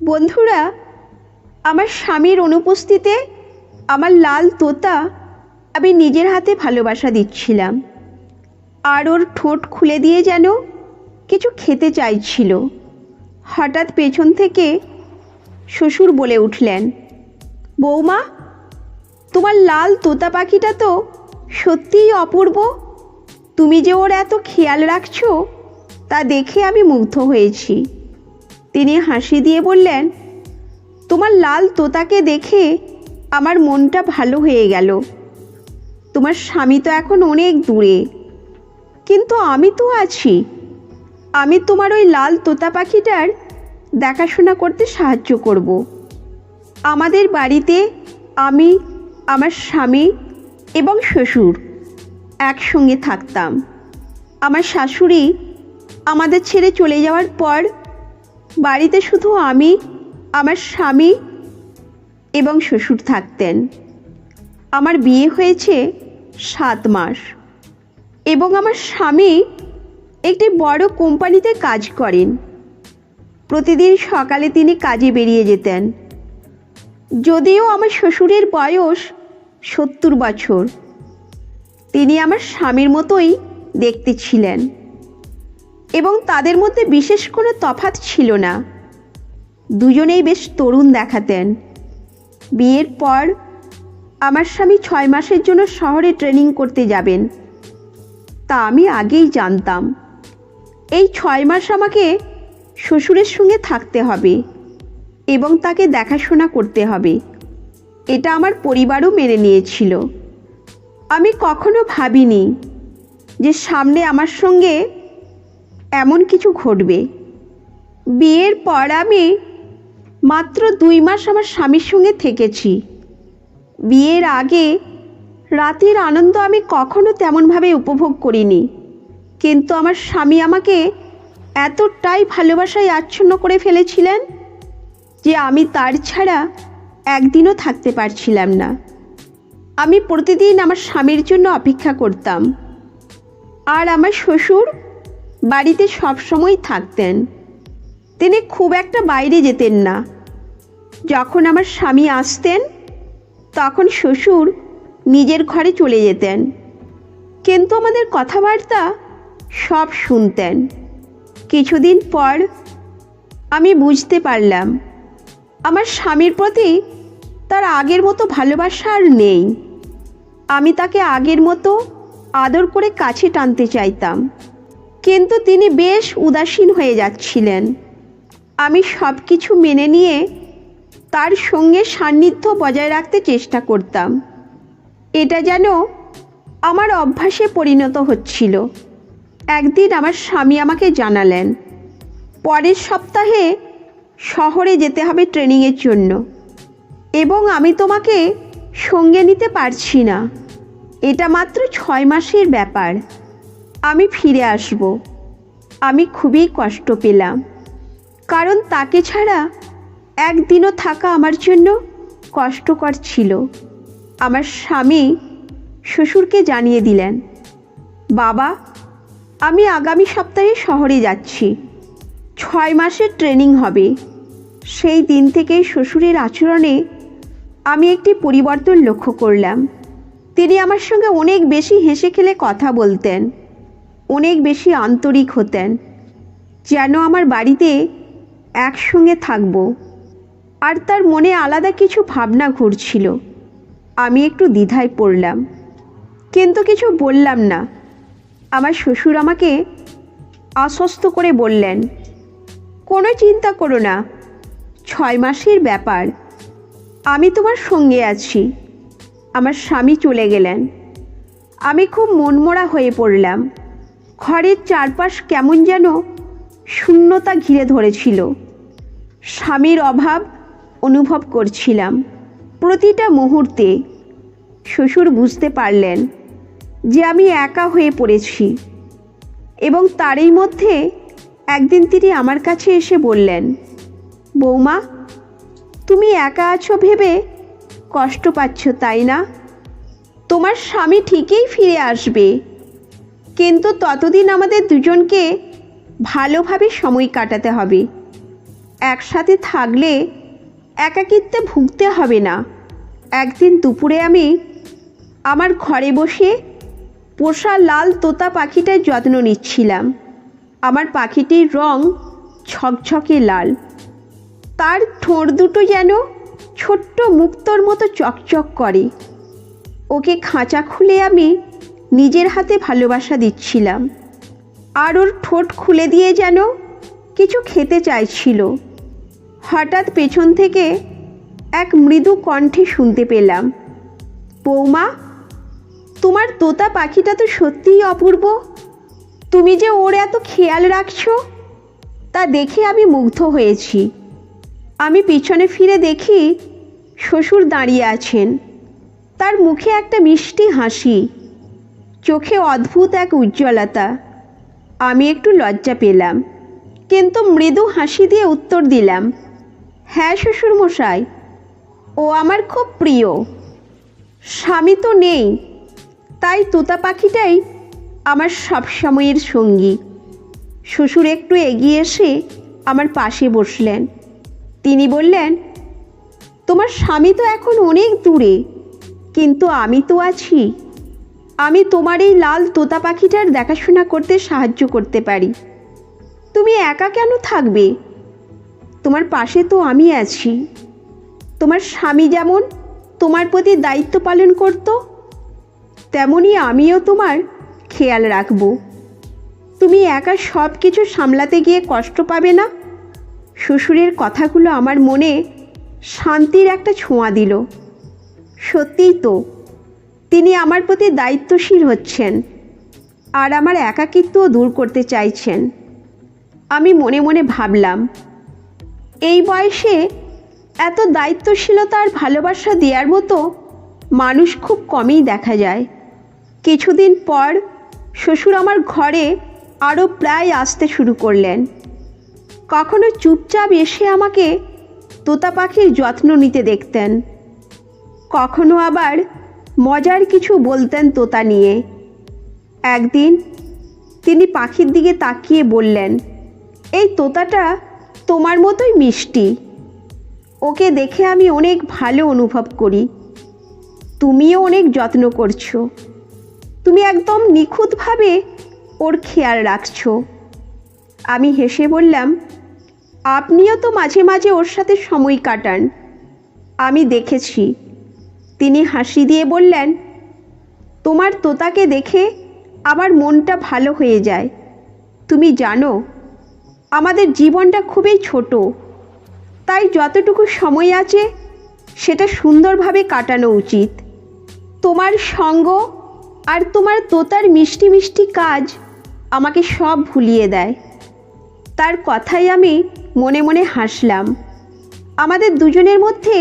বন্ধুরা, আমার স্বামীর অনুপস্থিতিতে আমার লাল তোতা আমি নিজের হাতে ভালোবাসা দিচ্ছিলাম। আর ওর ঠোঁট খুলে দিয়ে যেন কিছু খেতে চাইছিল। হঠাৎ পেছন থেকে শ্বশুর বলে উঠলেন, বৌমা, তোমার লাল তোতা পাখিটা তো সত্যিই অপূর্ব। তুমি যে ওর এত খেয়াল রাখছো তা দেখে আমি মুগ্ধ হয়েছি। তিনি হাসি দিয়ে বললেন, তোমার লাল তোতাকে দেখে আমার মনটা ভালো হয়ে গেল। তোমার স্বামী তো এখন অনেক দূরে, কিন্তু আমি তো আছি। আমি তোমার ওই লাল তোতা পাখিটার দেখাশোনা করতে সাহায্য করব। আমাদের বাড়িতে আমি, আমার স্বামী এবং শ্বশুর একসঙ্গে থাকতাম। আমার শাশুড়ি আমাদের ছেড়ে চলে যাওয়ার পর বাড়িতে শুধু আমি, আমার স্বামী এবং শ্বশুর থাকতেন। আমার বিয়ে হয়েছে 7 মাস এবং আমার স্বামী একটি বড় কোম্পানিতে কাজ করেন। প্রতিদিন সকালে তিনি কাজে বেরিয়ে যেতেন। যদিও আমার শ্বশুরের বয়স 70 বছর, তিনি আমার স্বামীর মতোই দেখতে ছিলেন এবং তাদের মধ্যে বিশেষ কোনো তফাৎ ছিল না। দুজনেই বেশ তরুণ দেখাতেন। বিয়ের পর আমার স্বামী 6 মাসের জন্য শহরে ট্রেনিং করতে যাবেন, তা আমি আগেই জানতাম। এই 6 মাস আমাকে শ্বশুরের সঙ্গে থাকতে হবে এবং তাকে দেখাশোনা করতে হবে। এটা আমার পরিবারও মেনে নিয়েছিল। আমি কখনো ভাবিনি যে সামনে আমার সঙ্গে এমন কিছু ঘটবে। বিয়ের পর আমি মাত্র 2 মাস আমার স্বামীর সঙ্গে থেকেছি। বিয়ের আগে রাতের আনন্দ আমি কখনো তেমনভাবে উপভোগ করিনি, কিন্তু আমার স্বামী আমাকে এতটাই ভালোবাসায় আচ্ছন্ন করে ফেলেছিলেন যে আমি তার ছাড়া একদিনও থাকতে পারছিলাম না। আমি প্রতিদিন আমার স্বামীর জন্য অপেক্ষা করতাম, আর আমার শ্বশুর বাড়িতে সবসময় থাকতেন। তিনি খুব একটা বাইরে যেতেন না। যখন আমার স্বামী আসতেন তখন শ্বশুর নিজের ঘরে চলে যেতেন, কিন্তু আমাদের কথাবার্তা সব শুনতেন। কিছুদিন পর আমি বুঝতে পারলাম আমার স্বামীর প্রতি তার আগের মতো ভালোবাসা আর নেই। আমি তাকে আগের মতো আদর করে কাছে টানতে চাইতাম, কিন্তু তিনি বেশ উদাসীন হয়ে যাচ্ছিলেন। আমি সব কিছু মেনে নিয়ে তার সঙ্গে সান্নিধ্য বজায় রাখতে চেষ্টা করতাম। এটা যেন আমার অভ্যাসে পরিণত হচ্ছিল। একদিন আমার স্বামী আমাকে জানালেন, পরের সপ্তাহে শহরে যেতে হবে ট্রেনিংয়ের জন্য এবং আমি তোমাকে সঙ্গে নিতে পারছি না। এটা মাত্র 6 মাসের ব্যাপার। আমি ফিরে আসব। আমি খুবই কষ্ট পেলাম, কারণ তাকে ছাড়া একদিনও থাকা আমার জন্য কষ্টকর ছিল। আমার স্বামী শ্বশুরকে জানিয়ে দিলেন, বাবা, আমি আগামী সপ্তাহে শহরে যাচ্ছি। 6 মাসের ট্রেনিং হবে। সেই দিন থেকেই শ্বশুরের আচরণে আমি একটি পরিবর্তন লক্ষ্য করলাম। তিনি আমার সঙ্গে অনেক বেশি হেসে খেলে কথা বলতেন, অনেক বেশি আন্তরিক হতেন, যেন আমার বাড়িতে একসঙ্গে থাকব। আর তার মনে আলাদা কিছু ভাবনা ঘুরছিল। আমি একটু দ্বিধায় পড়লাম, কিন্তু কিছু বললাম না। আমার শ্বশুর আমাকে আশ্বস্ত করে বললেন, কোনো চিন্তা করো না, 6 মাসের ব্যাপার, আমি তোমার সঙ্গে আছি। আমার স্বামী চলে গেলেন। আমি খুব মনমরা হয়ে পড়লাম। ঘরের চারপাশ কেমন যেন শূন্যতা ঘিরে ধরেছিল। স্বামীর অভাব অনুভব করছিলাম প্রতিটা মুহূর্তে। শ্বশুর বুঝতে পারলেন যে আমি একা হয়ে পড়েছি এবং তারই মধ্যে একদিন তিনি আমার কাছে এসে বললেন, বৌমা, তুমি একা আছো ভেবে কষ্ট পাচ্ছ, তাই না? তোমার স্বামী ঠিকই ফিরে আসবে, কিন্তু ততদিন আমাদের দুজনকে ভালোভাবে সময় কাটাতে হবে। একসাথে থাকলে একাকিত্বে ভুগতে হবে না। একদিন দুপুরে আমি আমার ঘরে বসে পোষা লাল তোতা পাখিটার যত্ন নিচ্ছিলাম। আমার পাখিটির রং ঝকঝকে লাল, তার ঠোঁট দুটো যেন ছোট্ট মুক্তোর মতো চকচক করে। ওকে খাঁচা খুলে আমি নিজের হাতে ভালোবাসা দিচ্ছিলাম, আর ওর ঠোঁট খুলে দিয়ে যেন কিছু খেতে চাইছিল। হঠাৎ পেছন থেকে এক মৃদু কণ্ঠে শুনতে পেলাম, বৌমা, তোমার তোতা পাখিটা তো সত্যিই অপূর্ব। তুমি যে ওর এত খেয়াল রাখছো তা দেখে আমি মুগ্ধ হয়েছি। আমি পিছনে ফিরে দেখি শ্বশুর দাঁড়িয়ে আছেন। তার মুখে একটা মিষ্টি হাসি, চোখে অদ্ভুত এক উজ্জ্বলতা। আমি একটু লজ্জা পেলাম, কিন্তু মৃদু হাসি দিয়ে উত্তর দিলাম, হ্যাঁ শ্বশুরমশাই, ও আমার খুব প্রিয়। স্বামী তো নেই, তাই তোতা পাখিটাই আমার সবসময়ের সঙ্গী। শ্বশুর একটু এগিয়ে এসে আমার পাশে বসলেন। তিনি বললেন, তোমার স্বামী তো এখন অনেক দূরে, কিন্তু আমি তো আছি। আমি তোমার এই লাল তোতা পাখিটার দেখাশোনা করতে সাহায্য করতে পারি। তুমি একা কেন থাকবে? তোমার পাশে তো আমি আছি। তোমার স্বামী যেমন তোমার প্রতি দায়িত্ব পালন করত, তেমনি আমিও তোমার খেয়াল রাখব। তুমি একা সব কিছু সামলাতে গিয়ে কষ্ট পাবে না। শ্বশুরের কথাগুলো আমার মনে শান্তির একটা ছোঁয়া দিল। সত্যিই তো, তিনি আমার প্রতি দায়িত্বশীল হচ্ছেন, আর আমার একাকিত্বও দূর করতে চাইছেন। আমি মনে মনে ভাবলাম, এই বয়সে এত দায়িত্বশীলতা আর ভালোবাসা দেওয়ার মতো মানুষ খুব কমই দেখা যায়। কিছুদিন পর শ্বশুর আমার ঘরে আরও প্রায় আসতে শুরু করলেন। কখনো চুপচাপ এসে আমাকে তোতা পাখির যত্ন নিতে দেখতেন, কখনো আবার মজার কিছু বলতেন তোতা নিয়ে। একদিন তিনি পাখির দিকে তাকিয়ে বললেন, এই তোতাটা তোমার মতোই মিষ্টি। ওকে দেখে আমি অনেক ভালো অনুভব করি। তুমিও অনেক যত্ন করছো। তুমি একদম নিখুঁতভাবে ওর খেয়াল রাখছো। আমি হেসে বললাম, আপনিও তো মাঝে মাঝে ওর সাথে সময় কাটান, আমি দেখেছি। তিনি হাসি দিয়ে বললেন, তোমার তোতাকে দেখে আমার মনটা ভালো হয়ে যায়। তুমি জানো, আমাদের জীবনটা খুবই ছোট, তাই যতটুকু সময় আছে সেটা সুন্দরভাবে কাটানো উচিত। তোমার সঙ্গ আর তোমার তোতার মিষ্টি মিষ্টি কাজ আমাকে সব ভুলিয়ে দেয়। তার কথাই আমি মনে মনে হাসলাম। আমাদের দুজনের মধ্যে